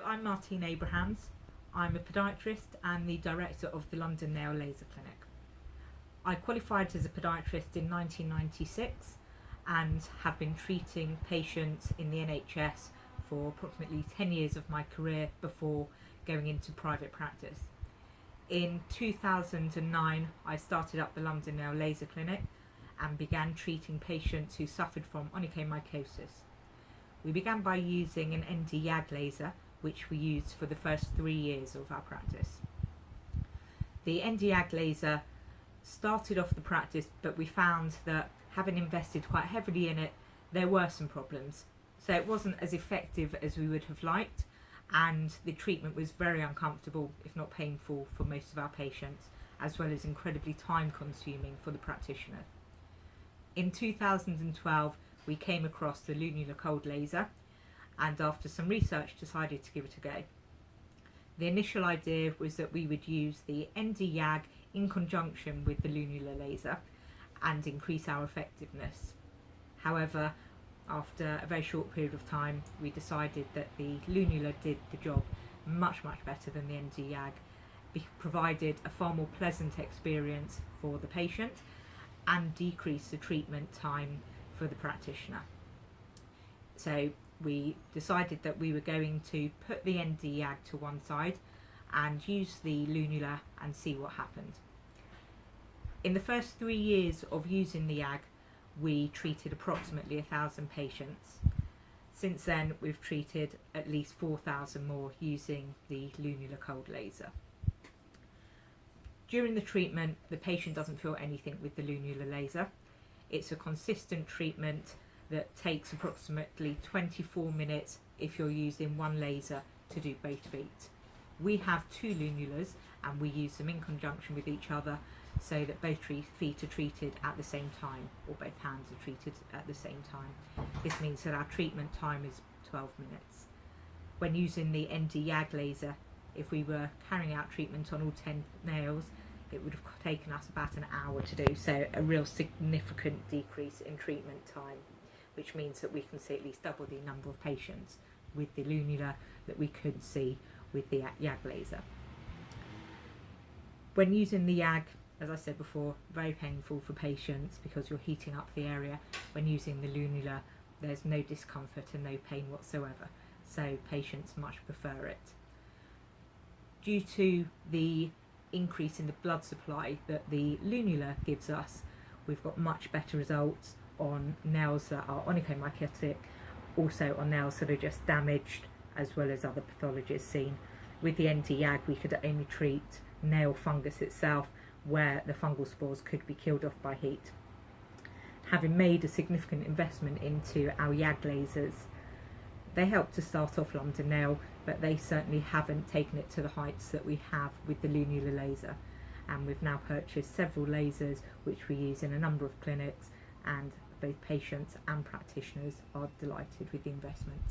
I'm Martine Abrahams. I'm a podiatrist and the director of the Lunula Laser Clinic. I qualified as a podiatrist in 1996 and have been treating patients in the NHS for approximately 10 years of my career before going into private practice. In 2009 I started up the Lunula Laser Clinic and began treating patients who suffered from onychomycosis. We began by using an ND-YAG laser, which we used for the first 3 years of our practice. The ND-YAG laser started off the practice, but we found that having invested quite heavily in it, there were some problems. So it wasn't as effective as we would have liked, and the treatment was very uncomfortable, if not painful, for most of our patients, as well as incredibly time consuming for the practitioner. In 2012, we came across the Lunula Laser, and after some research decided to give it a go. The initial idea was that we would use the ND-YAG in conjunction with the Lunula Laser and increase our effectiveness. However, after a very short period of time, we decided that the Lunula did the job much better than the ND-YAG, provided a far more pleasant experience for the patient and decreased the treatment time for the practitioner. So we decided that we were going to put the ND-YAG to one side and use the Lunula and see what happened. In the first 3 years of using the YAG, we treated approximately 1,000 patients. Since then, we've treated at least 4,000 more using the Lunula Laser. During the treatment, the patient doesn't feel anything with the Lunula Laser. It's a consistent treatment that takes approximately 24 minutes if you're using one laser to do both feet. We have 2 Lunulas and we use them in conjunction with each other so that both feet are treated at the same time, or both hands are treated at the same time. This means that our treatment time is 12 minutes. When using the ND-YAG laser, if we were carrying out treatment on all 10 nails, it would have taken us about an hour to do, so a real significant decrease in treatment time, which means that we can see at least double the number of patients with the Lunula that we could see with the YAG laser. When using the YAG, as I said before, very painful for patients because you're heating up the area. When using the Lunula, there's no discomfort and no pain whatsoever, so patients much prefer it. Due to the increase in the blood supply that the Lunula gives us, we've got much better results on nails that are onychomycotic, also on nails that are just damaged, as well as other pathologies seen. With the ND-YAG, we could only treat nail fungus itself, where the fungal spores could be killed off by heat. Having made a significant investment into our YAG lasers, they helped to start off London Nail, but they certainly haven't taken it to the heights that we have with the Lunula Laser. And we've now purchased several lasers which we use in a number of clinics, and both patients and practitioners are delighted with the investment.